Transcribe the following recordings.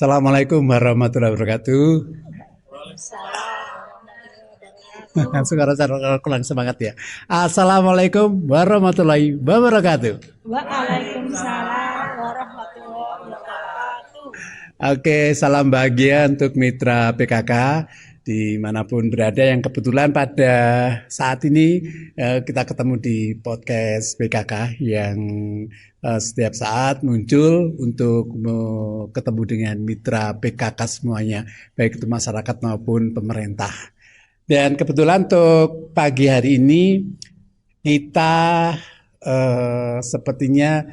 Assalamualaikum warahmatullahi wabarakatuh. Suara kurang semangat ya. Assalamualaikum warahmatullahi wabarakatuh. Waalaikumsalam warahmatullahi wabarakatuh. Oke, salam bahagia untuk mitra PKK dimanapun berada yang kebetulan pada saat ini kita ketemu di podcast PKK yang setiap saat muncul untuk ketemu dengan mitra PKK semuanya, baik itu masyarakat maupun pemerintah. Dan kebetulan untuk pagi hari ini kita sepertinya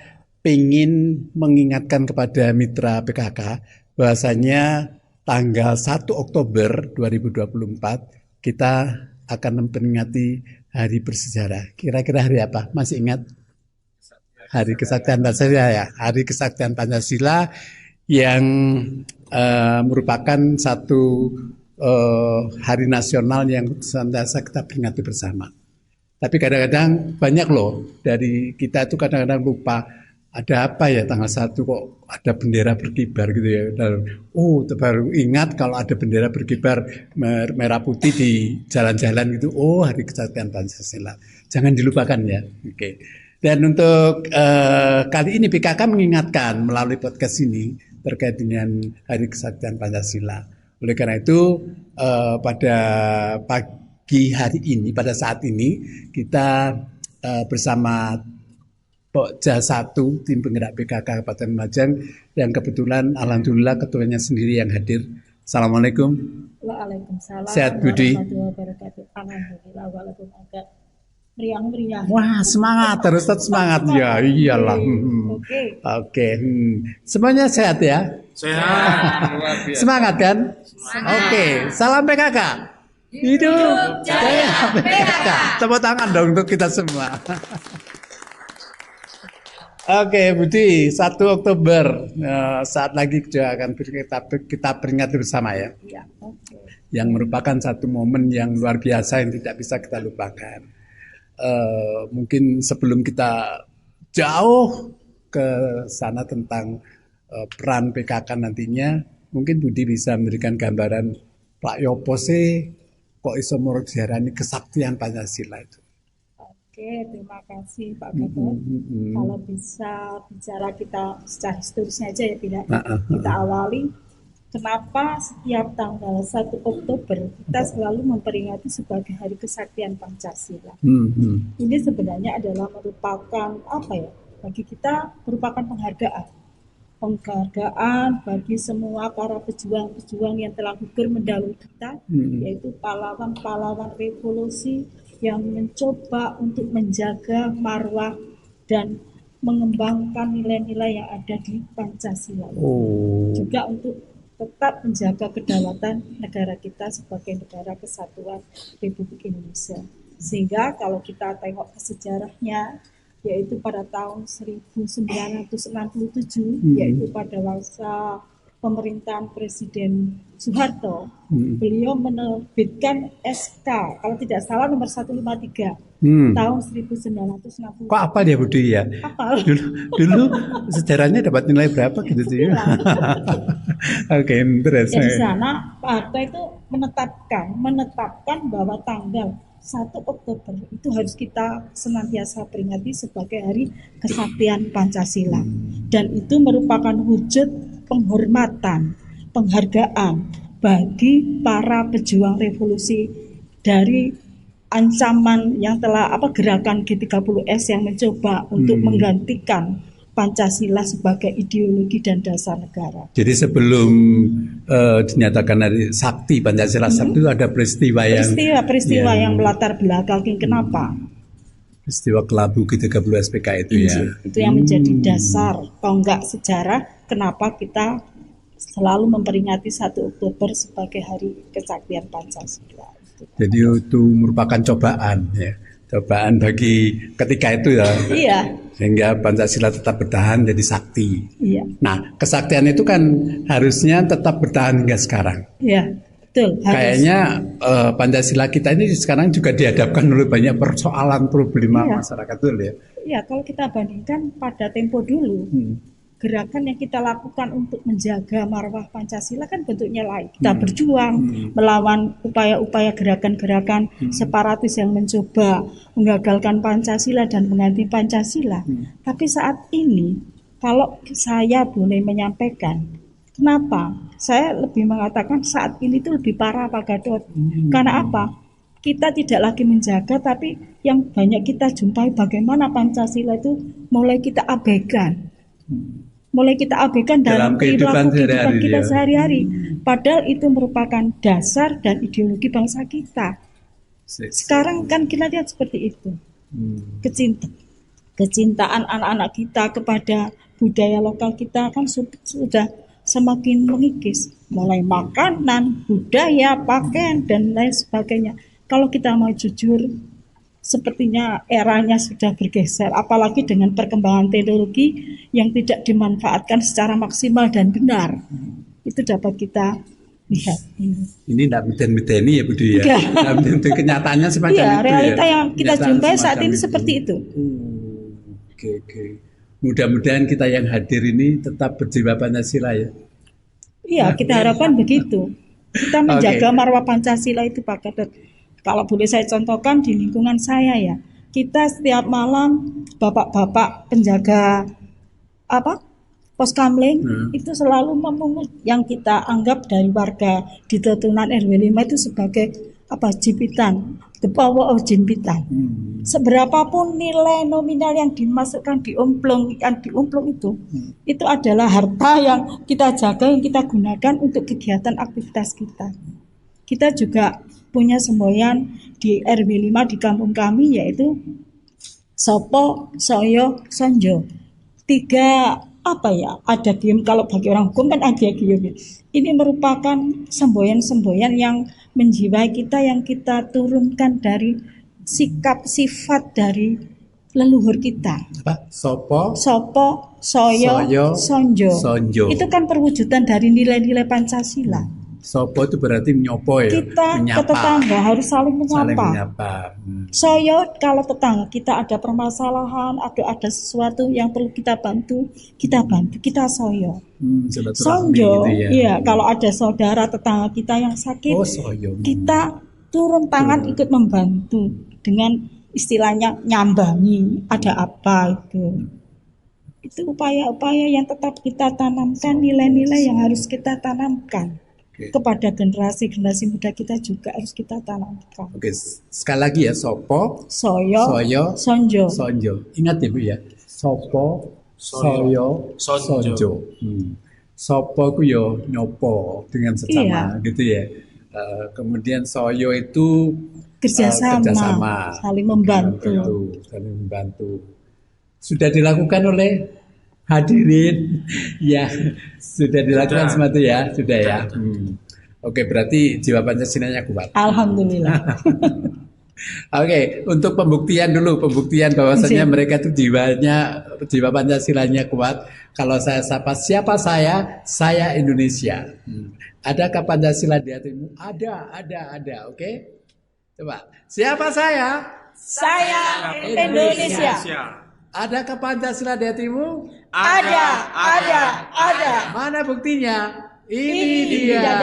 ingin mengingatkan kepada mitra PKK bahwasanya tanggal 1 Oktober 2024 kita akan memperingati hari bersejarah. Kira-kira hari apa? Masih ingat? Hari Kesaktian Pancasila ya. Hari Kesaktian Pancasila yang merupakan satu hari nasional yang senantiasa kita peringati bersama. Tapi kadang-kadang banyak loh dari kita itu kadang-kadang lupa ada apa ya tanggal 1 kok ada bendera berkibar gitu ya. Dan, baru ingat kalau ada bendera berkibar merah putih di jalan-jalan gitu. Oh, hari Kesaktian Pancasila. Jangan dilupakan ya. Oke. Dan untuk kali ini PKK mengingatkan melalui podcast ini terkait dengan hari Kesaktian Pancasila. Oleh karena itu pada pagi hari ini, pada saat ini kita bersama Pokja 1 tim penggerak PKK Kabupaten Lumajang yang kebetulan alhamdulillah ketuanya sendiri yang hadir. Assalamualaikum. Waalaikumsalam. Sehat Budi. Alhamdulillah walaupun agak meriang-meriang. Wah, semangat terus semangat ya. Iyalah. Oke. Semuanya sehat ya? Sehat. Semangat kan? Oke. Salam PKK. Hidup jaya PKK. Tepuk tangan dong untuk kita semua. Oke, Budi, 1 Oktober saat lagi juga akan kita peringati bersama ya. Ya, oke. Yang merupakan satu momen yang luar biasa yang tidak bisa kita lupakan. Mungkin sebelum kita jauh ke sana tentang peran PKK nantinya, mungkin Budi bisa memberikan gambaran Pak Yopo sih kok iso murut diarani kesaktian Pancasila itu. Oke, terima kasih Pak Gatot. Kalau bisa bicara kita secara historisnya aja ya, tidak kita awali. Kenapa setiap tanggal 1 Oktober kita selalu memperingati sebagai Hari Kesaktian Pancasila? Ini sebenarnya adalah merupakan bagi kita merupakan penghargaan bagi semua para pejuang-pejuang yang telah gugur mendahului kita, yaitu pahlawan-pahlawan revolusi yang mencoba untuk menjaga marwah dan mengembangkan nilai-nilai yang ada di Pancasila. Juga untuk tetap menjaga kedaulatan negara kita sebagai negara kesatuan Republik Indonesia. Sehingga kalau kita tengok ke sejarahnya, yaitu pada tahun 1967, yaitu pada masa pemerintahan Presiden Soeharto, beliau menerbitkan SK, kalau tidak salah nomor 153 tahun 1960. Kok apa dia Budi ya? Apa? Dulu sejarahnya dapat nilai berapa gitu sih? Oke, terus. Ya, di sana Pak Harto itu menetapkan bahwa tanggal 1 Oktober itu harus kita senantiasa peringati sebagai Hari Kesaktian Pancasila. Dan itu merupakan wujud penghormatan, penghargaan bagi para pejuang revolusi dari ancaman yang telah gerakan G30S yang mencoba untuk menggantikan Pancasila sebagai ideologi dan dasar negara. Jadi sebelum dinyatakan hari Sakti Pancasila Sakti itu ada peristiwa yang melatar belakangi kenapa? Peristiwa kelabu G30S PK itu ya. Itu yang menjadi dasar tonggak sejarah kenapa kita selalu memperingati 1 Oktober sebagai Hari Kesaktian Pancasila. Jadi itu merupakan cobaan ya. Cobaan bagi ketika itu ya. Iya. Sehingga Pancasila tetap bertahan jadi sakti. Iya. Nah, kesaktian itu kan harusnya tetap bertahan hingga sekarang. Iya, betul. Kayaknya Pancasila kita ini sekarang juga dihadapkan oleh banyak persoalan problema masyarakat itu ya. Iya, kalau kita bandingkan pada tempo dulu, gerakan yang kita lakukan untuk menjaga marwah Pancasila kan bentuknya lain. Kita berjuang melawan upaya-upaya gerakan-gerakan separatis yang mencoba menggagalkan Pancasila dan mengganti Pancasila. Tapi saat ini, kalau saya boleh menyampaikan, kenapa? Saya lebih mengatakan saat ini itu lebih parah Pak Gadot. Karena apa? Kita tidak lagi menjaga, tapi yang banyak kita jumpai bagaimana Pancasila itu mulai kita abaikan. Mulai kita abaikan dalam perilaku kehidupan kita sehari-hari. Padahal itu merupakan dasar dan ideologi bangsa kita. Sekarang kan kita lihat seperti itu. Kecintaan anak-anak kita kepada budaya lokal kita kan sudah semakin mengikis. Mulai makanan, budaya, pakaian, dan lain sebagainya. Kalau kita mau jujur, sepertinya eranya sudah bergeser, apalagi dengan perkembangan teknologi yang tidak dimanfaatkan secara maksimal dan benar. Itu dapat kita lihat. Ini tidak miten-miteni ya Budi ya. Tidak miten, kenyataannya semacam itu realita ya. Yang kita jumpai saat ini seperti itu. Oke. Mudah-mudahan kita yang hadir ini tetap berjiwa Pancasila ya. Iya, kita harapkan begitu. Kita menjaga marwah Pancasila itu Pak Gadot. Kalau boleh saya contohkan di lingkungan saya ya, kita setiap malam bapak-bapak penjaga pos kamling itu selalu memungut yang kita anggap dari warga di Tetunan RW 5 itu sebagai jimpitan, the power of jimpitan. Seberapapun nilai nominal yang dimasukkan di umplung itu adalah harta yang kita jaga, yang kita gunakan untuk kegiatan aktivitas kita. Kita juga punya semboyan di RW 5 di kampung kami, yaitu Sopo, Soyo, Sonjo. 3 ada gium, kalau bagi orang hukum kan ada gium. Ini merupakan semboyan-semboyan yang menjiwai kita, yang kita turunkan dari sikap sifat dari leluhur kita. Sopo, Soyo, Sonjo. Itu kan perwujudan dari nilai-nilai Pancasila. Sopo itu berarti menyopo ya. Kita menyapa. ke tetangga harus saling menyapa. Soyo, kalau tetangga kita ada permasalahan, ada sesuatu yang perlu kita bantu, kita soyo. Sonjo, gitu ya. Iya, kalau ada saudara tetangga kita yang sakit, kita turun tangan ikut membantu dengan istilahnya nyambangi, ada apa itu. Itu upaya-upaya yang tetap kita tanamkan, nilai-nilai yang harus kita tanamkan. Kepada generasi muda kita juga harus kita tanamkan. Oke, sekali lagi ya, Sopo, Soyo, Sonjo. Ingat ya Bu ya, Sopo, Soyo, Sonjo. Sopo itu yo nyopo dengan sesama, gitu ya. Kemudian Soyo itu kerjasama, saling membantu. Sudah dilakukan oleh hadirin ya, sudah dilakukan semua itu ya, sudah ya. Oke, berarti jiwa Pancasilanya kuat. Alhamdulillah. Oke, untuk pembuktian bahwasanya mereka itu jiwa Pancasilanya kuat. Kalau saya sapa, siapa saya? Saya Indonesia. Adakah Pancasila di hatimu? Ada. Oke, coba. Siapa saya? Saya Indonesia. Adakah Pancasila di hatimu? Ada. Mana buktinya? Ini dia.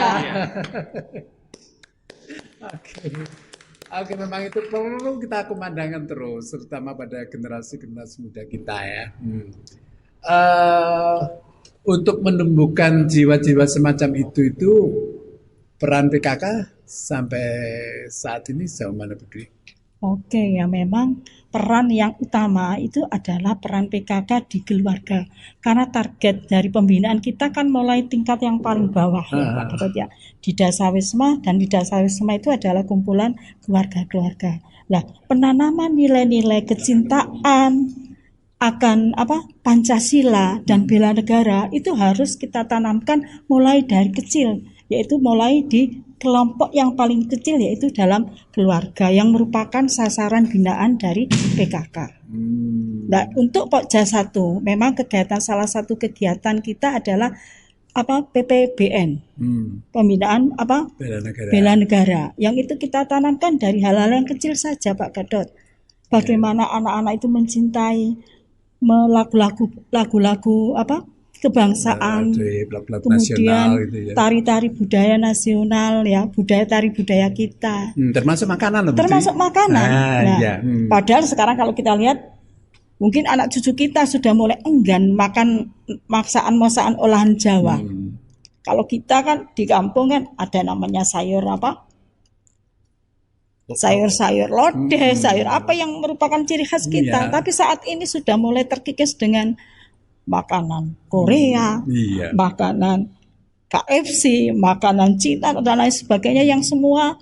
Oke, memang itu perlu kita kumandangkan terus, terutama pada generasi muda kita ya. Untuk menumbuhkan jiwa-jiwa semacam itu peran PKK sampai saat ini sejauh mana Bu Dwi? Oke, ya memang peran yang utama itu adalah peran PKK di keluarga. Karena target dari pembinaan kita kan mulai tingkat yang paling bawah ya Pak Gadot ya. Di Dasawisma, dan di Dasawisma itu adalah kumpulan keluarga-keluarga. Nah, penanaman nilai-nilai kecintaan akan Pancasila dan bela negara itu harus kita tanamkan mulai dari kecil, yaitu mulai di kelompok yang paling kecil, yaitu dalam keluarga yang merupakan sasaran binaan dari PKK. Nah, untuk Pokja 1 memang salah satu kegiatan kita adalah PPBN, pembinaan bela negara. Yang itu kita tanamkan dari hal-hal yang kecil saja Pak Gadot. Bagaimana anak-anak itu mencintai lagu-lagu kebangsaan, lagu-lagu kemudian nasional gitu ya. tari-tari budaya nasional ya, tari budaya kita. Termasuk makanan loh, Bu Termasuk Tri. makanan. Nah, Iya. padahal sekarang kalau kita lihat mungkin anak cucu kita sudah mulai enggan makan masakan-masakan olahan Jawa. Kalau kita kan di kampung kan ada namanya sayur apa? Sayur-sayur lodeh, sayur apa yang merupakan ciri khas kita. Iya. Tapi saat ini sudah mulai terkikis dengan makanan Korea, Iya. makanan KFC, makanan Cina dan lain sebagainya yang semua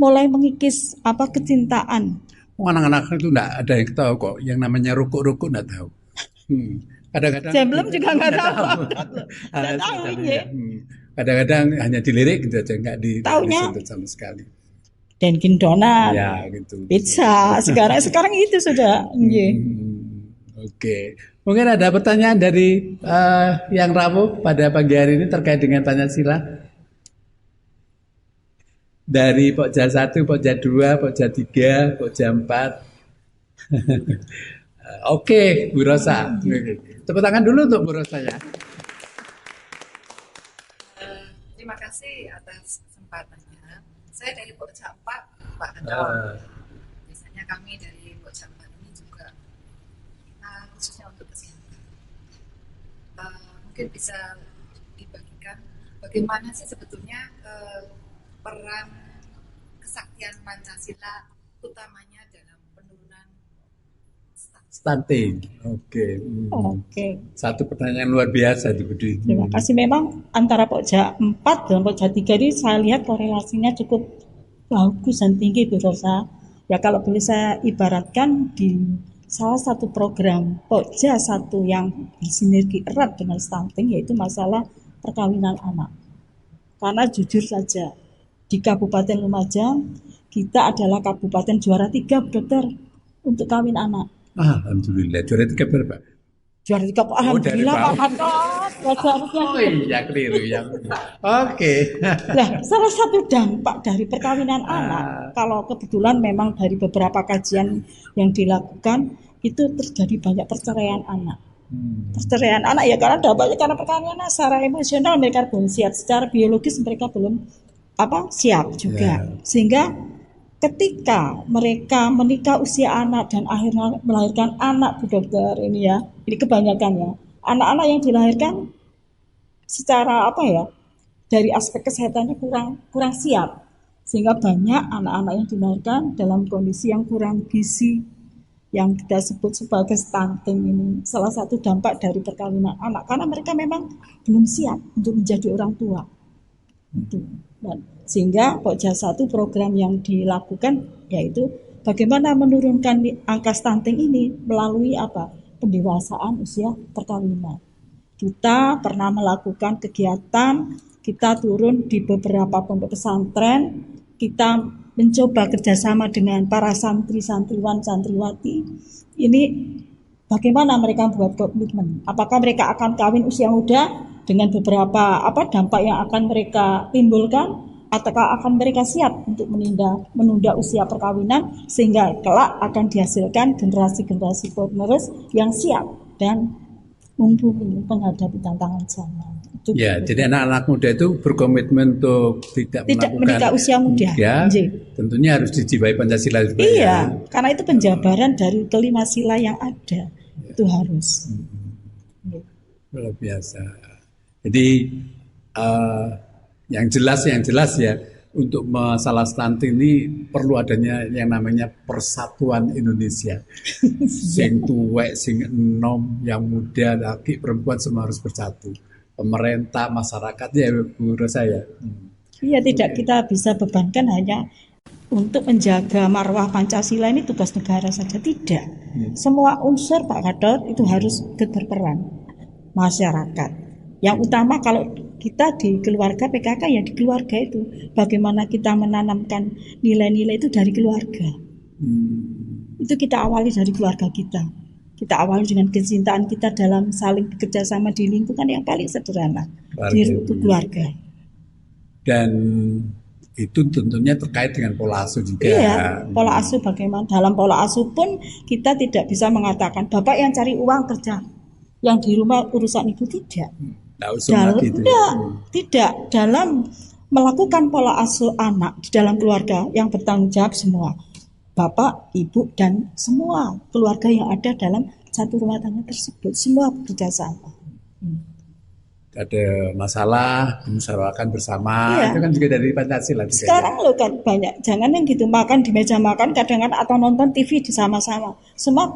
mulai mengikis kecintaan. Anak-anak itu enggak ada yang tahu kok, yang namanya rukuk-rukuk enggak tahu. Kadang-kadang Sebelum juga nggak tahu. Nggak tahu ya. Kadang-kadang hanya dilirik gitu aja, enggak Taunya disentuh sama sekali. Dunkin Donat, Ya gitu. pizza. Sekarang itu sudah. Oke. Mungkin ada pertanyaan dari yang rapuh pada pagi hari ini terkait dengan Pancasila. Dari Pokja 1, Pokja 2, Pokja 3, Pokja 4. Oke, Bu Rosa. Tepuk tangan dulu untuk Bu Rosa ya. Terima kasih atas kesempatannya. Saya dari Pokja 4, Pak Hadar. Biasanya kami dari Pokja 4 ini juga khususnya untuk kesehatan. Mungkin bisa dibagikan bagaimana sih sebetulnya peran kesaktian Pancasila utamanya dalam penurunan Stunting. Oke. Oke. Satu pertanyaan luar biasa itu, Budi. Terima kasih. Memang antara Pokja 4 dan Pokja 3 ini saya lihat korelasinya cukup bagus dan tinggi, Bu Rosa. Ya kalau boleh saya ibaratkan di salah satu program Pokja 1 yang bersinergi erat dengan stunting yaitu masalah perkawinan anak. Karena jujur saja di Kabupaten Lumajang kita adalah kabupaten juara 3, Bu Dokter, untuk kawin anak. Alhamdulillah. Juara 3 berapa? Juara 3 kok alhamdulillah Pak Hatot. Oh iya, keliru ya. Oke. Nah, salah satu dampak dari perkawinan anak, kalau kebetulan memang dari beberapa kajian yang dilakukan itu terjadi banyak perceraian anak. Perceraian anak ya karena dampaknya karena perkawinan anak secara emosional mereka belum siap, secara biologis mereka belum siap juga. Sehingga ketika mereka menikah usia anak dan akhirnya melahirkan anak, Bu Dokter, ini kebanyakan ya anak-anak yang dilahirkan secara dari aspek kesehatannya kurang siap, sehingga banyak anak-anak yang dilahirkan dalam kondisi yang kurang gizi yang kita sebut sebagai stunting. Ini salah satu dampak dari perkawinan anak karena mereka memang belum siap untuk menjadi orang tua. Dan sehingga Pokja 1 program yang dilakukan yaitu bagaimana menurunkan angka stunting ini melalui pendewasaan usia perkawinan. Kita pernah melakukan kegiatan, kita turun di beberapa pondok pesantren, kita mencoba kerjasama dengan para santri-santriwan, santriwati. Ini bagaimana mereka buat komitmen? Apakah mereka akan kawin usia muda dengan beberapa dampak yang akan mereka timbulkan? Ataukah akan mereka siap untuk menunda usia perkawinan sehingga kelak akan dihasilkan generasi-generasi penerus yang siap dan mumpuni menghadapi tantangan zaman. Jadi anak-anak muda itu berkomitmen untuk tidak menikah usia muda. Tentunya harus dijiwai Pancasila juga. Iya, karena itu penjabaran dari kelima sila yang ada. Itu harus. Luar biasa. Jadi yang jelas ya untuk masalah stunting ini perlu adanya yang namanya persatuan Indonesia. Sing tuwek, sing enom, yang muda, laki, perempuan semua harus bersatu. Pemerintah, masyarakat ya Bu Rosa ya. Iya, tidak kita bisa bebankan hanya untuk menjaga marwah Pancasila ini tugas negara saja, tidak. Semua unsur Pak Gatot itu harus berperan. Masyarakat. Yang utama kalau kita di keluarga PKK ya di keluarga itu bagaimana kita menanamkan nilai-nilai itu dari keluarga. Itu kita awali dari keluarga kita. Kita awali dengan kecintaan kita dalam saling bekerja sama di lingkungan yang paling sederhana, di keluarga. Dan itu tentunya terkait dengan pola asuh juga. Iya, pola asuh bagaimana? Dalam pola asuh pun kita tidak bisa mengatakan bapak yang cari uang kerja yang di rumah urusan ibu tidak. Nggak usung lagi itu. Tidak dalam melakukan pola asuh anak di dalam keluarga yang bertanggung jawab semua, bapak, ibu, dan semua keluarga yang ada dalam satu rumah tangga tersebut, semua bekerja sama. Ada masalah dimusyawarahkan bersama, Iya. itu kan juga dari Pancasila juga. Sekarang lo kan banyak, jangan yang gitu makan di meja makan kadang-kadang atau nonton TV di sama-sama, semua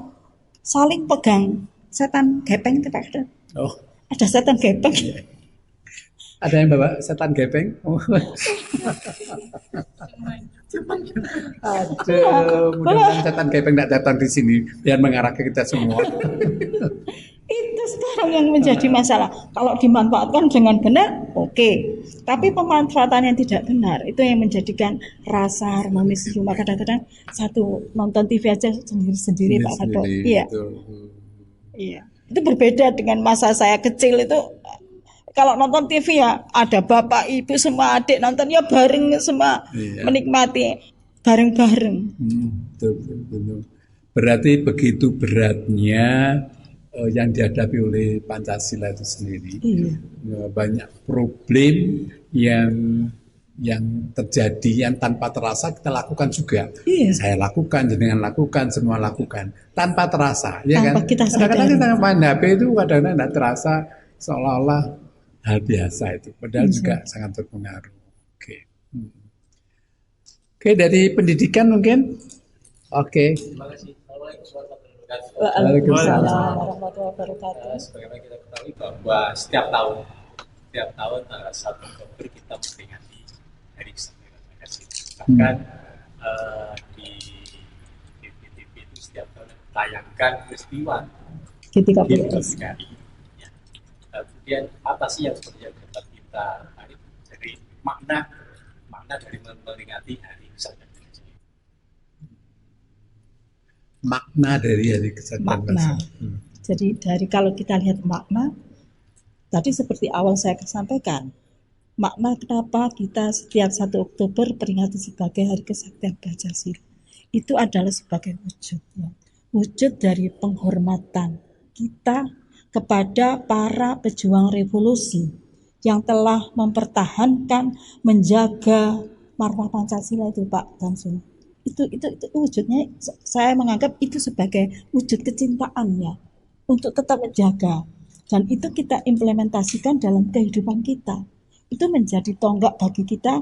saling pegang setan gepeng itu Pak. Oh, Ada setan gepeng. ada yang bawa setan gepeng? Oh. Aduh, mudah-mudahan setan gepeng tidak datang di sini biar mengarah ke kita semua. Itu sekarang yang menjadi masalah. Kalau dimanfaatkan dengan benar, oke. Tapi pemanfaatan yang tidak benar itu yang menjadikan rasa harmonis di rumah. Kadang-kadang satu nonton TV aja sendiri-sendiri Pak Hato. Iya. Iya. Itu berbeda dengan masa saya kecil itu. Kalau nonton TV ya ada bapak, ibu, semua adik nonton ya bareng semua, menikmati bareng-bareng. Betul. Berarti begitu beratnya yang dihadapi oleh Pancasila itu sendiri. Banyak problem yang terjadi yang tanpa terasa kita lakukan juga. Saya lakukan, jenengan lakukan, semua lakukan tanpa terasa, ya Tanpa kan? kita Kadang-kadang sadari. kita main HP itu kadang-kadang tidak terasa, seolah-olah hal biasa itu, padahal juga sangat berpengaruh. Oke, dari pendidikan mungkin. Oke. Terima kasih. Waalaikumsalam warahmatullahi wabarakatuh. Sebagaimana kita ketahui bahwa setiap tahun 1 Oktober kita memperingati Hari Kesatuan Pancasila. Bahkan di TV itu setiap tahun tayangkan peristiwa G30S. ya. Kemudian apa sih yang sebenarnya dapat kita tarik dari makna dari memperingati Hari Kesatuan Pancasila? Makna dari Hari Kesatuan Makna. Pancasila. Jadi dari kalau kita lihat makna, tadi seperti awal saya sampaikan, makna kenapa kita setiap 1 Oktober peringati sebagai Hari Kesaktian Pancasila. Itu adalah sebagai wujud, ya. Wujud dari penghormatan kita kepada para pejuang revolusi yang telah mempertahankan, menjaga marwah Pancasila itu Pak Tansun. Itu wujudnya, saya menganggap itu sebagai wujud kecintaannya untuk tetap menjaga, dan itu kita implementasikan dalam kehidupan kita. Itu menjadi tonggak bagi kita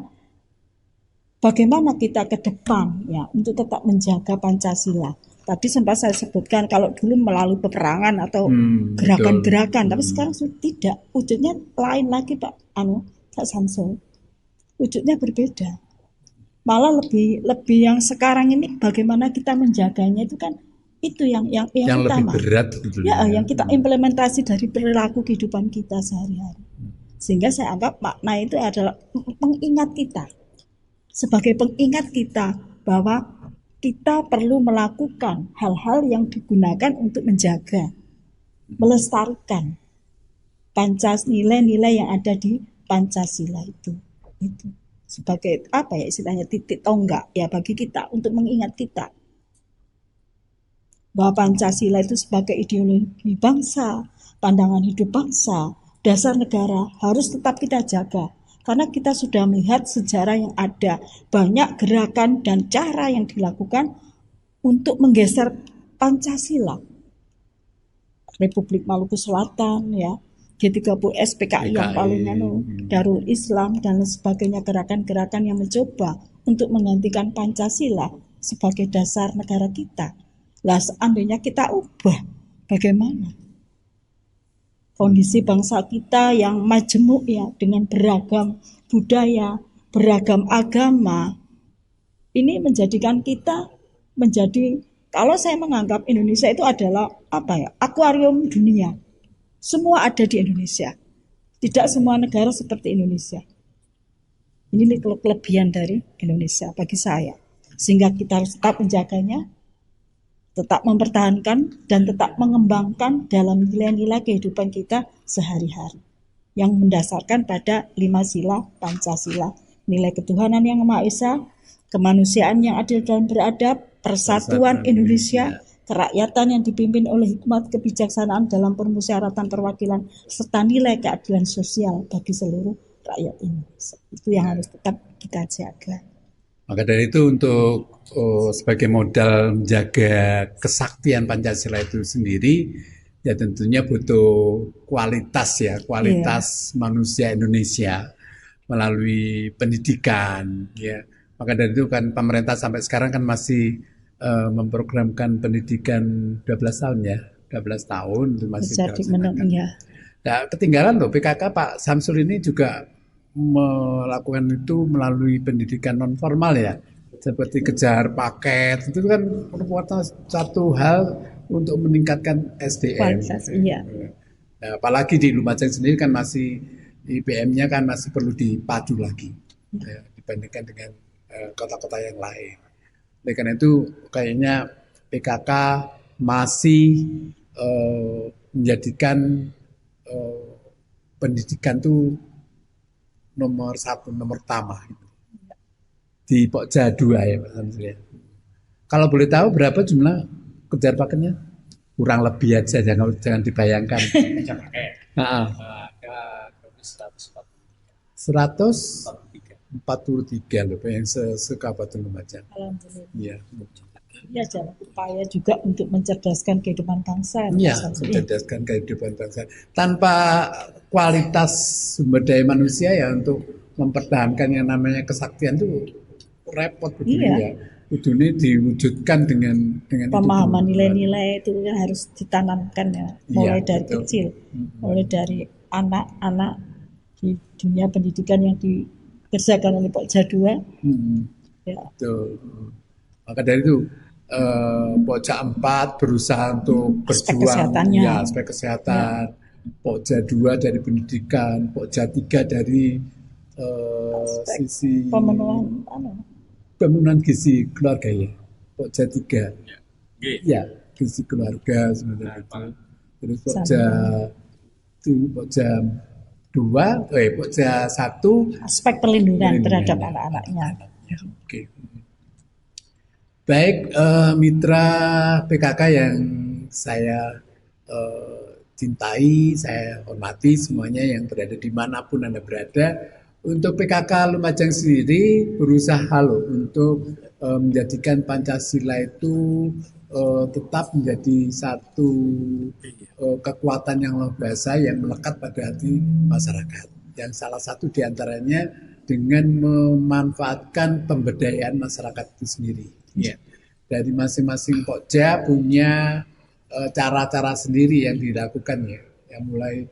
bagaimana kita ke depan ya untuk tetap menjaga Pancasila. Tadi sempat saya sebutkan kalau dulu melalui peperangan atau gerakan-gerakan, tapi sekarang sudah tidak, wujudnya lain lagi Pak Pak Samsul. Wujudnya berbeda. Malah lebih yang sekarang ini bagaimana kita menjaganya itu kan itu yang utama. Lebih berat gitu. Ya, yang kita implementasi dari perilaku kehidupan kita sehari-hari. Sehingga saya anggap makna itu adalah pengingat kita. Sebagai pengingat kita bahwa kita perlu melakukan hal-hal yang digunakan untuk menjaga, melestarikan nilai-nilai yang ada di Pancasila itu. Sebagai apa ya istilahnya, titik tonggak ya bagi kita untuk mengingat kita bahwa Pancasila itu sebagai ideologi bangsa, pandangan hidup bangsa, dasar negara harus tetap kita jaga. Karena kita sudah melihat sejarah yang ada, banyak gerakan dan cara yang dilakukan untuk menggeser Pancasila. Republik Maluku Selatan ya, G30S, PKI yang paling Darul Islam dan lain sebagainya, gerakan-gerakan yang mencoba untuk menggantikan Pancasila sebagai dasar negara kita. Lah seandainya kita ubah, bagaimana? Kondisi bangsa kita yang majemuk ya, dengan beragam budaya, beragam agama, ini menjadikan kita menjadi, kalau saya menganggap Indonesia itu adalah apa ya, akuarium dunia. Semua ada di Indonesia. Tidak semua negara seperti Indonesia. Ini kelebihan dari Indonesia bagi saya. Sehingga kita harus tetap menjaganya, tetap mempertahankan dan tetap mengembangkan dalam nilai-nilai kehidupan kita sehari-hari yang mendasarkan pada 5 sila Pancasila, nilai ketuhanan yang Maha Esa, kemanusiaan yang adil dan beradab, persatuan Indonesia, kerakyatan yang dipimpin oleh hikmat kebijaksanaan dalam permusyawaratan perwakilan serta nilai keadilan sosial bagi seluruh rakyat Indonesia. Itu yang harus tetap kita jaga. Maka dari itu untuk sebagai modal menjaga kesaktian Pancasila itu sendiri, ya tentunya butuh kualitas manusia Indonesia melalui pendidikan. Ya, maka dari itu kan pemerintah sampai sekarang kan masih memprogramkan pendidikan 12 tahun ya, 12 tahun itu masih dilaksanakan. Nah, ketinggalan loh PKK Pak Samsul ini juga melakukan itu melalui pendidikan non formal ya, seperti kejar paket itu kan merupakan satu hal untuk meningkatkan SDM. Iya. Nah, apalagi di Lumajang sendiri kan masih IPM-nya kan masih perlu dipadu lagi ya, dibandingkan dengan kota-kota yang lain. Oleh karena itu kayaknya PKK masih menjadikan pendidikan itu nomor satu, nomor utama gitu. Di Pokja 2 ya Pak Samsul ya. Kalau boleh tahu berapa jumlah kejar paketnya? Kurang lebih aja, jangan dibayangkan. Kejar paket. Nah, Ada 143 loh yang sekabupaten Lumajang. Alhamdulillah. Iya. Ya, jangan upaya juga untuk mencerdaskan kehidupan bangsa. Iya, mencerdaskan kehidupan bangsa. Tanpa kualitas sumber daya manusia ya untuk mempertahankan yang namanya kesaktian itu repot begitu ya. Kudune diwujudkan dengan pemahaman nilai-nilai itu harus ditanamkan ya, mulai dari kecil, mulai dari anak-anak di dunia pendidikan yang dikerjakan oleh Pokja 2. Ya. Betul. Maka dari itu Pokja 4 berusaha untuk berjuang ya, aspek kesehatan, Pokja 2 dari pendidikan, Pokja 3 dari sisi pemenuhan gizi keluarga ya, Pokja 3 ya, gizi keluarga sebenarnya itu. Terus Pokja 1 aspek perlindungan terhadap anak-anaknya. Oke. Baik, mitra PKK yang saya cintai, saya hormati semuanya yang berada dimanapun Anda berada. Untuk PKK Lumajang sendiri berusaha loh untuk menjadikan Pancasila itu tetap menjadi satu kekuatan yang luar biasa yang melekat pada hati masyarakat. Yang salah satu diantaranya dengan memanfaatkan pemberdayaan masyarakat itu sendiri. Ya. Dari masing-masing Pokja punya cara-cara sendiri yang dilakukan ya. Yang mulai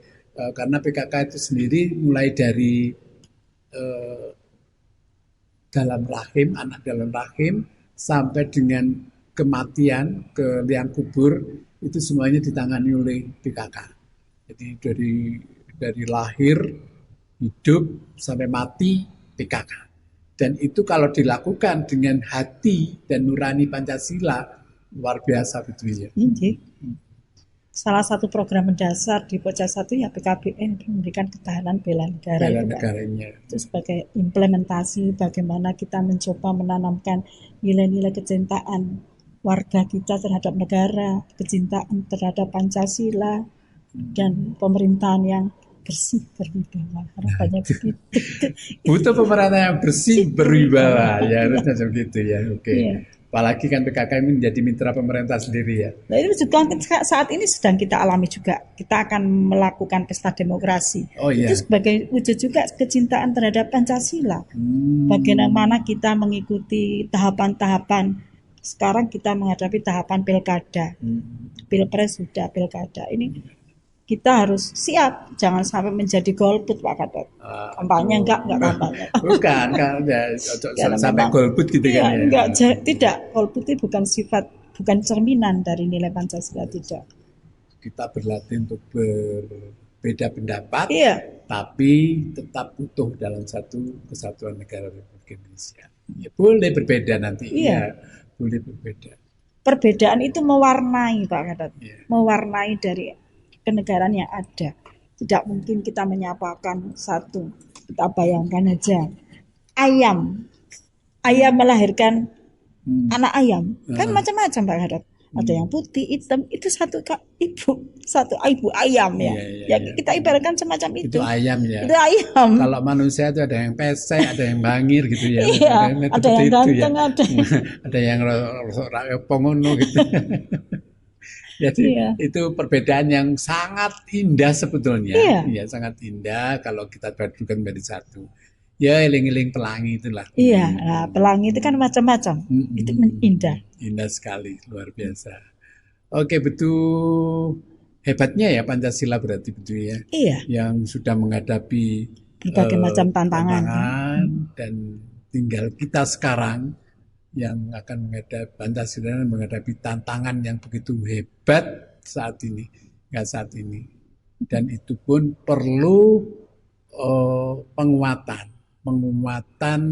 karena PKK itu sendiri mulai dari dalam rahim, anak dalam rahim sampai dengan kematian ke liang kubur itu semuanya ditangani oleh PKK. Jadi dari lahir, hidup sampai mati PKK. Dan itu kalau dilakukan dengan hati dan nurani Pancasila luar biasa betul ya. Salah satu program mendasar di Pokja 1 ya PKBN memberikan ketahanan bela negara. Bela negaranya. Itu sebagai implementasi bagaimana kita mencoba menanamkan nilai-nilai kecintaan warga kita terhadap negara, kecintaan terhadap Pancasila dan pemerintahan yang bersih berwibawa. Harapannya begitu. Butuh pemerintahan yang bersih berwibawa ya, harusnya begitu ya. Oke. Iya. Apalagi kan PKK ini menjadi mitra pemerintah sendiri ya. Nah, itu juga saat ini sedang kita alami juga. Kita akan melakukan pesta demokrasi. Oh, iya. Itu sebagai wujud juga kecintaan terhadap Pancasila. Bagaimana kita mengikuti tahapan-tahapan. Sekarang kita menghadapi tahapan pilkada. Pilpres sudah, pilkada. Ini kita harus siap, jangan sampai menjadi golput Pak Kadot. Kampanye enggak kampanye. Bukan, kan sampai golput gitu iya, kan ya. Tidak, golput itu bukan cerminan dari nilai Pancasila, tidak. Kita berlatih untuk berbeda pendapat, iya, tapi tetap utuh dalam satu kesatuan negara Republik Indonesia. Ya, boleh berbeda nanti, iya. Ya, boleh berbeda. Perbedaan itu mewarnai Pak Kadot, iya. Mewarnai dari kenegaraan yang ada. Tidak mungkin kita menyapakan satu. Kita bayangkan aja. Ayam melahirkan anak ayam. Kan macam-macam Pak Kadot. ada yang putih, hitam, itu satu ibu ayam ya. Iya, Ya kita ibaratkan semacam itu. Itu ayam ya. Itu ayam. Kalau manusia itu ada yang pesek, ada yang bangir gitu ya. Iya, ada yang ganteng, ada. Ada yang pongono gitu. Jadi Iya. itu perbedaan yang sangat indah sebetulnya. Iya. Ya, sangat indah kalau kita padukan menjadi satu. Ya, eling-eling pelangi itulah. Iya, nah, pelangi itu kan macam-macam. Itu indah. Indah sekali, luar biasa. Oke, betul hebatnya ya Pancasila berarti betul ya. Iya, Yang sudah menghadapi berbagai macam tantangan. dan tinggal kita sekarang yang akan menghadapi Pancasila dan menghadapi tantangan yang begitu hebat saat ini, dan itu pun perlu penguatan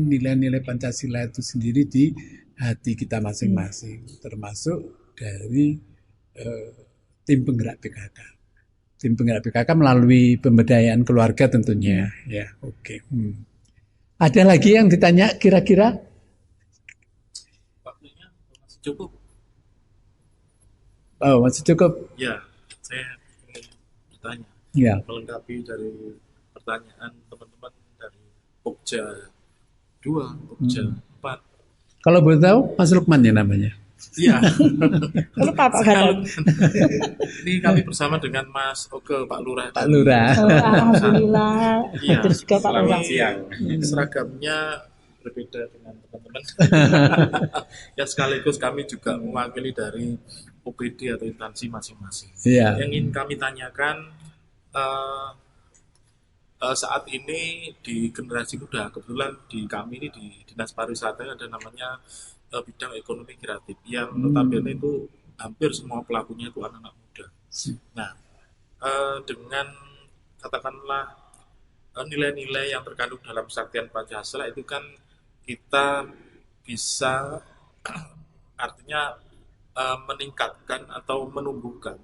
nilai-nilai Pancasila itu sendiri di hati kita masing-masing, termasuk dari tim penggerak PKK. Tim penggerak PKK melalui pemberdayaan keluarga tentunya. Ya, oke. Ada lagi yang ditanya kira-kira? Waktunya masih cukup. Oh, masih cukup. Ya, saya ingin bertanya. Ya. Melengkapi dari pertanyaan teman-teman dari Pokja 2, Pokja 4. Kalau boleh tahu, Mas Lukman ya namanya. Iya. Lalu Pak Gatot. Ini kami bersama dengan Mas Oke, Pak Lurah. Pak Lurah. Alhamdulillah. Iya. Terus juga Pak Lurah. Selamat siang. Seragamnya berbeda dengan teman-teman. Ya sekaligus kami juga mewakili dari OPD atau instansi masing-masing. Iya. Yang ingin kami tanyakan saat ini di generasi muda, kebetulan di kami ini di Dinas Pariwisata ada namanya bidang ekonomi kreatif yang notabene itu hampir semua pelakunya itu anak-anak muda. Nah, dengan katakanlah nilai-nilai yang terkandung dalam Kesaktian Pancasila itu kan kita bisa artinya meningkatkan atau menumbuhkan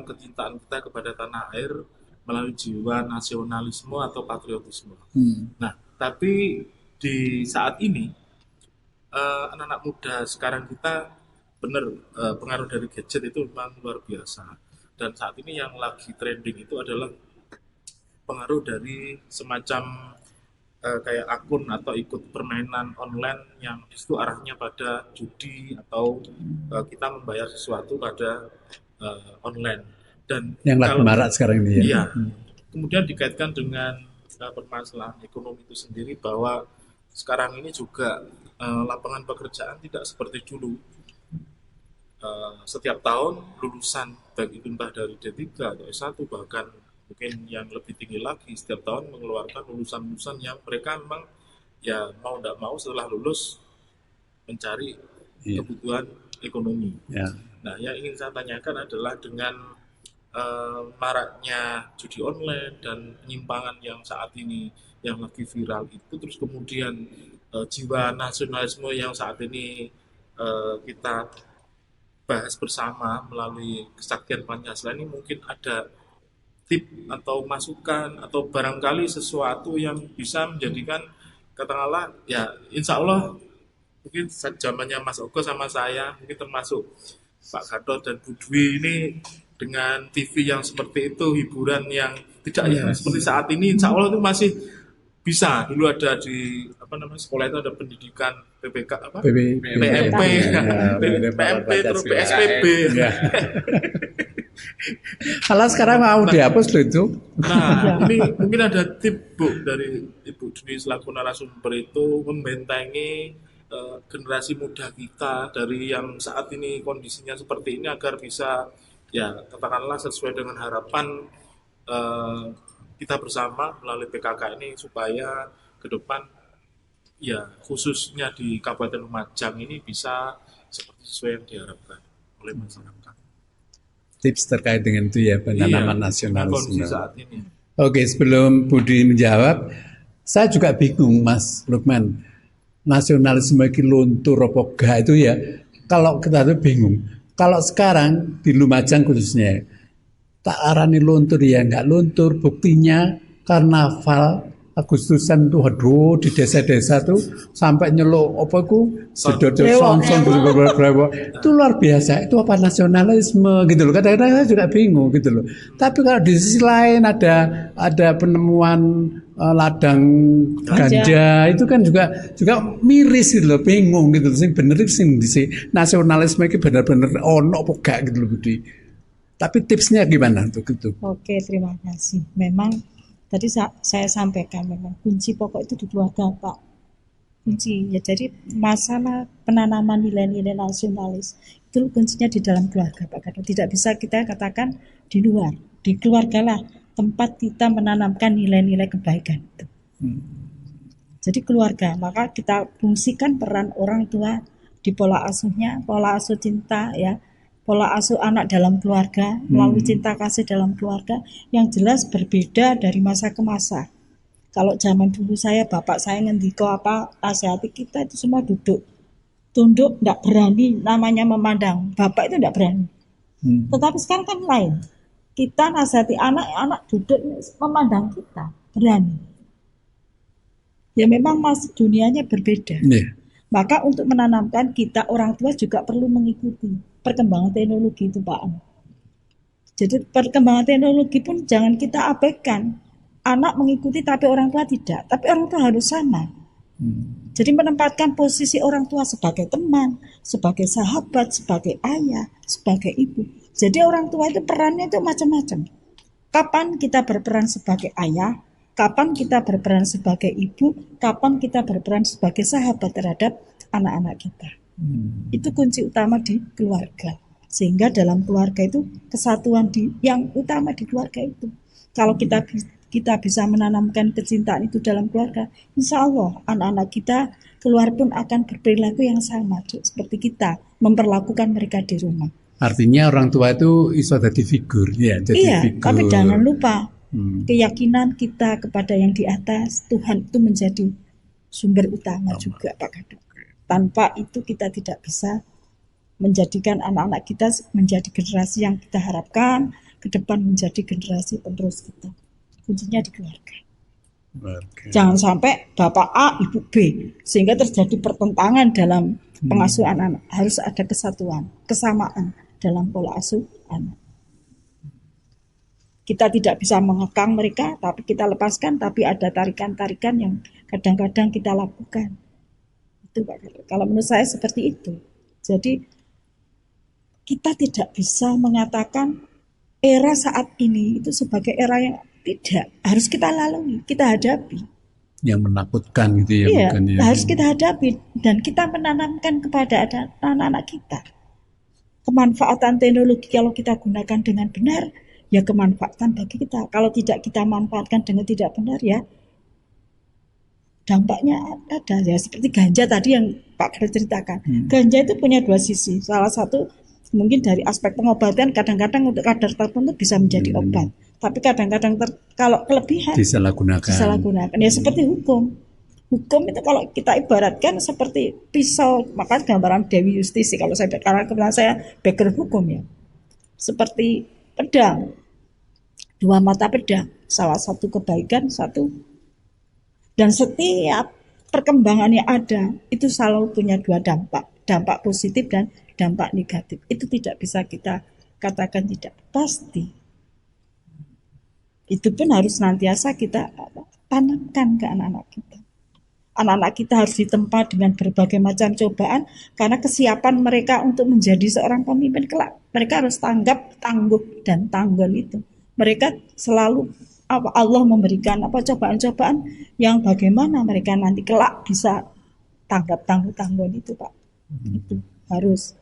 kecintaan kita kepada tanah air melalui jiwa nasionalisme atau patriotisme. Nah, tapi di saat ini anak-anak muda sekarang kita benar pengaruh dari gadget itu memang luar biasa. Dan saat ini yang lagi trending itu adalah pengaruh dari semacam kayak akun atau ikut permainan online yang itu arahnya pada judi atau kita membayar sesuatu pada online. Dan yang lagi marak sekarang ini ya. Iya. Kemudian dikaitkan dengan permasalahan ekonomi itu sendiri bahwa sekarang ini juga lapangan pekerjaan tidak seperti dulu. Setiap tahun lulusan baik itu entah dari D3 atau S1 bahkan mungkin yang lebih tinggi lagi setiap tahun mengeluarkan lulusan-lulusan yang mereka memang ya mau tidak mau setelah lulus mencari kebutuhan ekonomi. Nah, yang ingin saya tanyakan adalah dengan maraknya judi online dan penyimpangan yang saat ini yang lagi viral itu, terus kemudian jiwa nasionalisme yang saat ini kita bahas bersama melalui Kesaktian Pancasila ini, mungkin ada tip atau masukan atau barangkali sesuatu yang bisa menjadikan katakanlah ya insya Allah mungkin zamannya Mas Ogo sama saya mungkin termasuk Pak Gatot dan Bu Dwi ini dengan TV yang seperti itu, hiburan yang tidak ya seperti saat ini, insya Allah itu masih bisa. Dulu ada di sekolah itu ada pendidikan PPK PMP, PMP terus PSPB. Kalau sekarang mau dihapus loh itu. Nah, ini mungkin ada tip Bu dari Ibu Dwi selaku narasumber itu membentengi generasi muda kita dari yang saat ini kondisinya seperti ini agar bisa ya katakanlah sesuai dengan harapan kita bersama melalui PKK ini supaya ke depan ya khususnya di Kabupaten Lumajang ini bisa seperti sesuai yang diharapkan oleh masyarakat. Tips terkait dengan itu ya penanaman nasionalisme. Saat ini. Oke, sebelum Budi menjawab, saya juga bingung Mas Lukman. Nasionalisme iki luntur apa gak itu ya. Kalau kita tuh bingung. Kalau sekarang di Lumajang khususnya tak arani luntur ya enggak luntur, buktinya karnaval Agustusan tuh, aduh, di desa-desa tuh sampai nyeluk apa ku sedodo Brewok. sonsong brewok. Itu luar biasa. Itu apa nasionalisme gitu loh. Kadang-kadang saya juga bingung gitu loh. Tapi kalau di sisi lain ada penemuan ladang ganja itu kan juga miris gitu loh, bingung gitu loh. Sing bener sing di nasionalisme itu bener-bener ono apa gak gitu loh Budi. Tapi tipsnya gimana untuk itu? Oke, terima kasih. Memang tadi saya sampaikan memang kunci pokok itu di keluarga, Pak. Kunci ya, jadi masalah penanaman nilai-nilai nasionalis itu kuncinya di dalam keluarga, Pak Kado. Tidak bisa kita katakan di luar. Di keluarga lah tempat kita menanamkan nilai-nilai kebaikan itu. Jadi keluarga, maka kita fungsikan peran orang tua di pola asuhnya, pola asuh cinta ya, pola asuh anak dalam keluarga, melalui cinta kasih dalam keluarga yang jelas berbeda dari masa ke masa. Kalau zaman dulu bapak saya ngendiko apa, nasihati kita itu semua duduk, tunduk, tidak berani namanya memandang. Bapak itu tidak berani. Tetapi sekarang kan lain. Kita nasihati anak duduk memandang kita, berani. Ya memang masih dunianya berbeda. Maka untuk menanamkan kita orang tua juga perlu mengikuti perkembangan teknologi itu, Pak. Jadi perkembangan teknologi pun jangan kita abaikan. Anak mengikuti tapi orang tua tidak. Tapi orang tua harus sama. Jadi menempatkan posisi orang tua sebagai teman, sebagai sahabat, sebagai ayah, sebagai ibu. Jadi orang tua itu perannya itu macam-macam. Kapan kita berperan sebagai ayah, kapan kita berperan sebagai ibu, kapan kita berperan sebagai sahabat terhadap anak-anak kita. Itu kunci utama di keluarga. Sehingga dalam keluarga itu kesatuan yang utama di keluarga itu. Kalau kita bisa menanamkan kecintaan itu dalam keluarga, insya Allah anak-anak kita keluar pun akan berperilaku yang sama seperti kita memperlakukan mereka di rumah. Artinya orang tua itu iso jadi figur ya, jadi iya, figur. Tapi jangan lupa keyakinan kita kepada yang di atas, Tuhan itu menjadi sumber utama juga, Pak Kado. Tanpa itu kita tidak bisa menjadikan anak-anak kita menjadi generasi yang kita harapkan ke depan, menjadi generasi penerus kita. Kuncinya di keluarga. Jangan sampai bapak A, ibu B, sehingga terjadi pertentangan dalam pengasuhan anak. Harus ada kesatuan, kesamaan dalam pola asuh anak. Kita tidak bisa mengekang mereka, tapi kita lepaskan, tapi ada tarikan-tarikan yang kadang-kadang kita lakukan. Itu Pak. Kalau menurut saya seperti itu. Jadi kita tidak bisa mengatakan era saat ini itu sebagai era yang tidak. Harus kita lalui, kita hadapi. Yang menakutkan gitu ya. Iya, bukan ya. harus kita hadapi. Dan kita menanamkan kepada anak-anak kita. Kemanfaatan teknologi kalau kita gunakan dengan benar, ya kemanfaatan bagi kita. Kalau tidak kita manfaatkan dengan tidak benar, ya dampaknya ada. Ya seperti ganja tadi yang Pak Kado ceritakan. Ganja itu punya dua sisi. Salah satu mungkin dari aspek pengobatan, kadang-kadang untuk kadar tertentu bisa menjadi obat. Tapi kadang-kadang kalau kelebihan disalahgunakan. Ya seperti hukum. Hukum itu kalau kita ibaratkan seperti pisau, maka gambaran Dewi Yustisi kalau karena kebetulan saya background hukum ya. Seperti pedang, dua mata pedang, salah satu kebaikan, satu, dan setiap perkembangannya ada itu selalu punya dua dampak positif dan dampak negatif. Itu tidak bisa kita katakan tidak pasti. Itu pun harus senantiasa kita tanamkan ke anak-anak kita. Anak-anak kita harus ditempa dengan berbagai macam cobaan karena kesiapan mereka untuk menjadi seorang pemimpin kelak. Mereka harus tangguh dan tangguh itu. Mereka selalu Allah memberikan cobaan-cobaan yang bagaimana mereka nanti kelak bisa tangguh itu, Pak. Itu harus.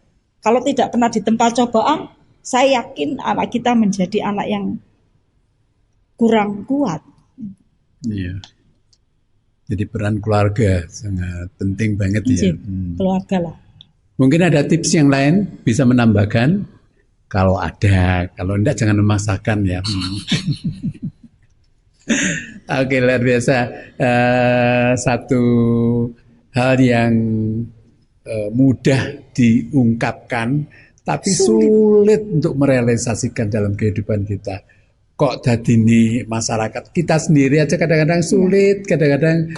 Kalau tidak pernah ditempa cobaan, saya yakin anak kita menjadi anak yang kurang kuat. Iya. Jadi peran keluarga sangat penting banget ya. Keluarga lah. Mungkin ada tips yang lain bisa menambahkan? Kalau ada, kalau enggak jangan memaksakan ya. Oke, luar biasa. Satu hal yang mudah diungkapkan, tapi sulit untuk merealisasikan dalam kehidupan kita. kok dadine masyarakat kita sendiri aja kadang-kadang sulit, kadang-kadang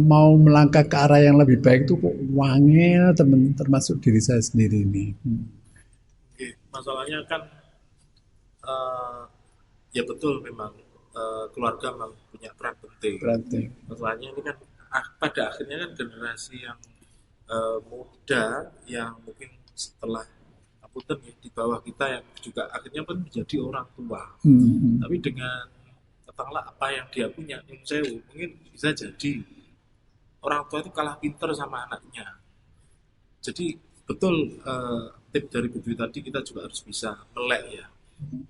mau melangkah ke arah yang lebih baik itu kok wangel, termasuk diri saya sendiri ini. Oke, masalahnya kan ya betul memang keluarga memang punya peran penting. Berarti Masalahnya ini kan pada akhirnya kan generasi yang muda yang mungkin setelah apunten ya, di bawah kita yang juga akhirnya pun menjadi orang tua. Tapi dengan katakanlah apa yang dia punya, menurut saya mungkin bisa jadi orang tua itu kalah pinter sama anaknya. Jadi betul tip dari Bu Dwi tadi kita juga harus bisa melek ya.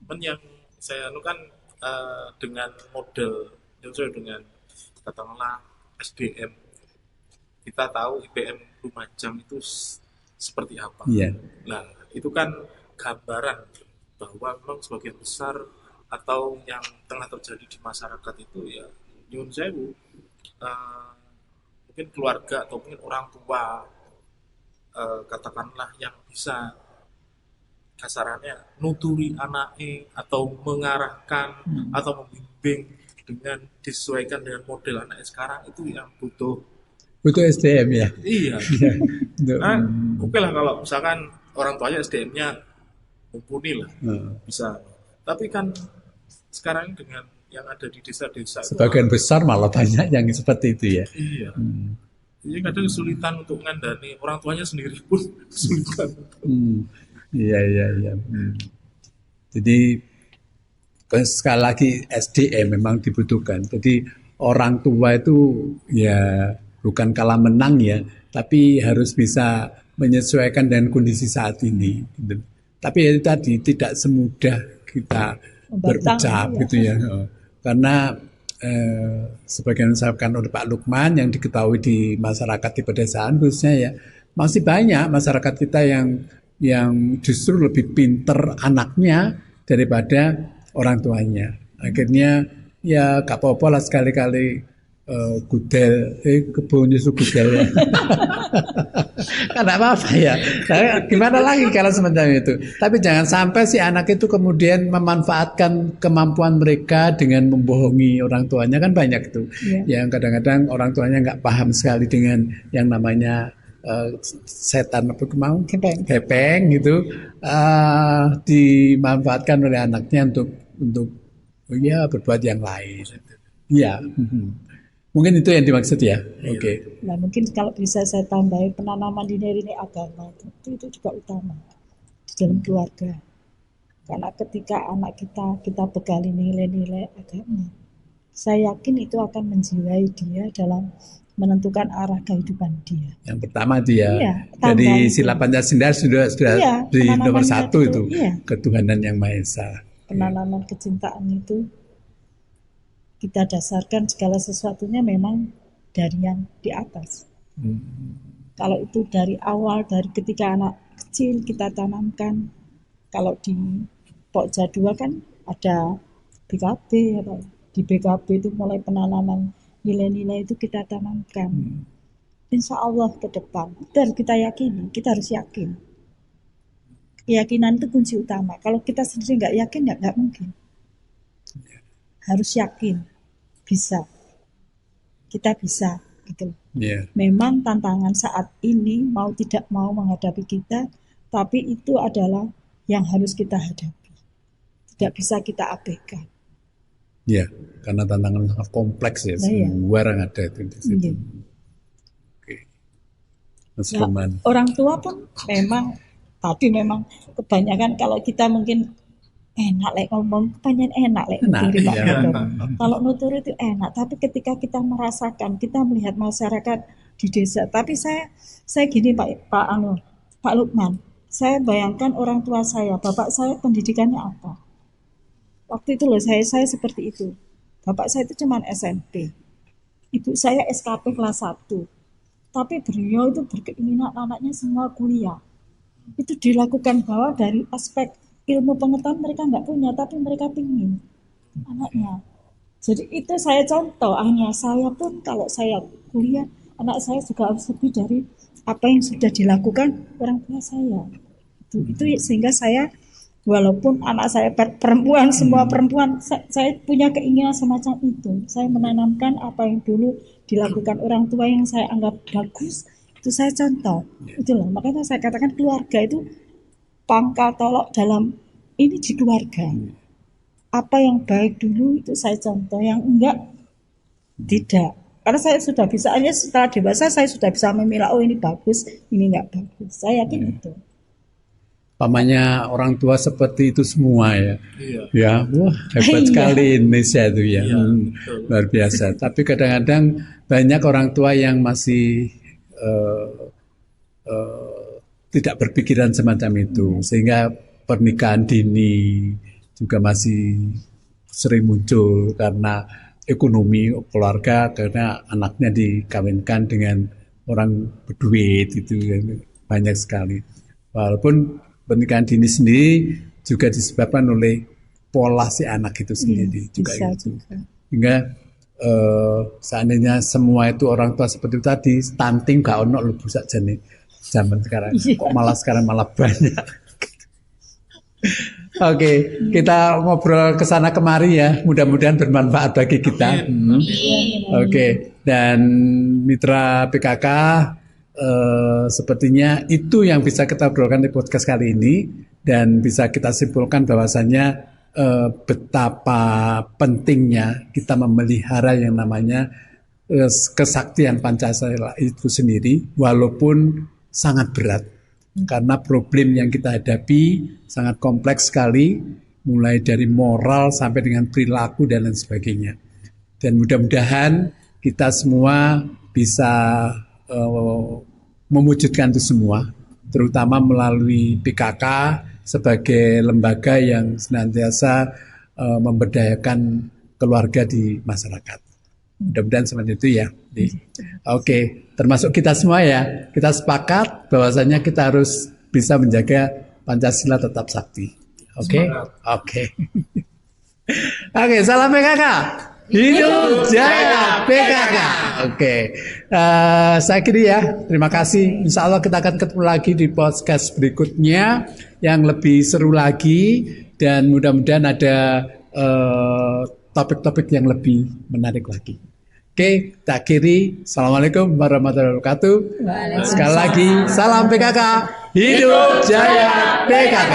Cuman yang saya kan dengan model yang sesuai dengan katakanlah SDM, kita tahu IPM Lumajang itu seperti apa. Iya. Nah, itu kan gambaran bahwa memang sebagian besar atau yang tengah terjadi di masyarakat itu ya nyun sewu, mungkin keluarga atau mungkin orang tua katakanlah yang bisa kasarannya nuturi anaknya atau mengarahkan atau membimbing dengan disesuaikan dengan model anak sekarang itu yang butuh SDM ya. iya. Untuk, Nah, oke lah kalau misalkan orang tuanya SDM-nya mumpuni lah, bisa. Tapi kan sekarang dengan yang ada di desa-desa sebagian besar malah banyak yang seperti itu ya. iya. Jadi kadang kesulitan untuk ngandani orang tuanya sendiri pun kesulitan. Iya. Jadi sekali lagi SDM memang dibutuhkan. Jadi orang tua itu ya bukan kalah menang ya, tapi harus bisa menyesuaikan dengan kondisi saat ini. Tapi itu tadi tidak semudah kita berucap gitu ya. Karena sebagaimana disampaikan oleh Pak Lukman yang diketahui di masyarakat di pedesaan khususnya ya, masih banyak masyarakat kita yang justru lebih pinter anaknya daripada orang tuanya. Akhirnya ya gak apa-apa lah sekali-kali gudel, kebun nyusu gudel ya. Kan gak apa-apa ya. Nah, gimana lagi kalau semacam itu. Tapi jangan sampai si anak itu kemudian memanfaatkan kemampuan mereka dengan membohongi orang tuanya, kan banyak itu. Yang kadang-kadang orang tuanya gak paham sekali dengan yang namanya setan apa kemauan kepeng gitu, dimanfaatkan oleh anaknya untuk ya berbuat yang lain. Ya, mungkin itu yang dimaksud ya. Oke. Nah mungkin kalau bisa saya tambahin penanaman nilai-nilai agama itu juga utama di dalam keluarga. Karena ketika anak kita bekali nilai-nilai agama, saya yakin itu akan menjiwai dia dalam menentukan arah kehidupan dia. Yang pertama itu ya, itu. dari sila Pancasila sudah di nomor 1 itu ketuhanan yang Maha Esa. Penanaman kecintaan itu kita dasarkan segala sesuatunya memang dari yang di atas. Kalau itu dari awal, dari ketika anak kecil kita tanamkan. Kalau di Pokja 2 kan ada BKB, di BKB itu mulai penanaman nilai-nilai itu kita tanamkan. Insya Allah ke depan. Dan kita yakini, kita harus yakin. Keyakinan itu kunci utama. Kalau kita sendiri nggak yakin, nggak mungkin. Harus yakin, bisa. Kita bisa, gitu. Memang tantangan saat ini mau tidak mau menghadapi kita, tapi itu adalah yang harus kita hadapi. Tidak bisa kita abaikan. Ya, karena tantangan sangat kompleks ya, semua orang ada itu di situ. Oke. Mas Roman. Orang tua pun memang kebanyakan kalau kita mungkin enak ngomong, kebanyakan enak nuturi Pak Dokter. Kalau nuturi itu enak, tapi ketika kita merasakan, kita melihat masyarakat di desa. Tapi saya gini Pak Lukman, saya bayangkan orang tua saya, bapak saya pendidikannya apa? Waktu itu loh saya seperti itu. Bapak saya itu cuma SMP. Ibu saya SKP kelas 1. Tapi beliau itu berkeinginan anaknya semua kuliah. Itu dilakukan bahwa dari aspek ilmu pengetahuan mereka nggak punya, tapi mereka pingin anaknya. Jadi itu saya contoh, hanya saya pun kalau saya kuliah, anak saya juga harus lebih dari apa yang sudah dilakukan orang tua saya. Itu sehingga saya Walaupun anak saya perempuan, semua perempuan, saya punya keinginan semacam itu. Saya menanamkan apa yang dulu dilakukan orang tua yang saya anggap bagus, itu saya contoh. Itulah, makanya saya katakan keluarga itu pangkal tolok dalam ini di keluarga. Apa yang baik dulu itu saya contoh, yang enggak tidak. Karena saya sudah bisa, hanya setelah dewasa saya sudah bisa memilah, oh ini bagus, ini enggak bagus. Saya yakin itu. Pamannya orang tua seperti itu semua ya. Iya. Ya, wah hebat Iya. sekali Indonesia itu ya. Iya, betul. Luar biasa. Tapi kadang-kadang banyak orang tua yang masih tidak berpikiran semacam itu, sehingga pernikahan dini juga masih sering muncul karena ekonomi keluarga, karena anaknya dikawinkan dengan orang berduit, itu banyak sekali. Walaupun pernikahan dini sendiri juga disebabkan oleh pola si anak itu sendiri juga bisa gitu. juga. Hingga seandainya semua itu orang tua seperti itu tadi, stunting gak ono lu saja nih zaman sekarang. Kok malah sekarang malah banyak. Oke, kita ngobrol ke sana kemari ya. Mudah-mudahan bermanfaat bagi kita. Oke, dan mitra PKK sepertinya itu yang bisa kita obrolkan di podcast kali ini, dan bisa kita simpulkan bahwasanya betapa pentingnya kita memelihara yang namanya kesaktian Pancasila itu sendiri, walaupun sangat berat. Karena problem yang kita hadapi sangat kompleks sekali, mulai dari moral sampai dengan perilaku dan lain sebagainya. Dan mudah-mudahan kita semua bisa mewujudkan itu semua, terutama melalui PKK sebagai lembaga yang senantiasa memberdayakan keluarga di masyarakat. Mudah-mudahan seperti itu ya. Oke, termasuk kita semua ya. Kita sepakat bahwasanya kita harus bisa menjaga Pancasila tetap sakti. Oke? Oke. Oke, salam PKK. Hidup Jaya PKK. Oke. Saya kiri ya. Terima kasih. Insya Allah kita akan ketemu lagi di podcast berikutnya yang lebih seru lagi, dan mudah-mudahan ada topik-topik yang lebih menarik lagi. Oke, tak kiri. Assalamualaikum warahmatullahi wabarakatuh. Sekali lagi, salam PKK. Hidup Jaya PKK.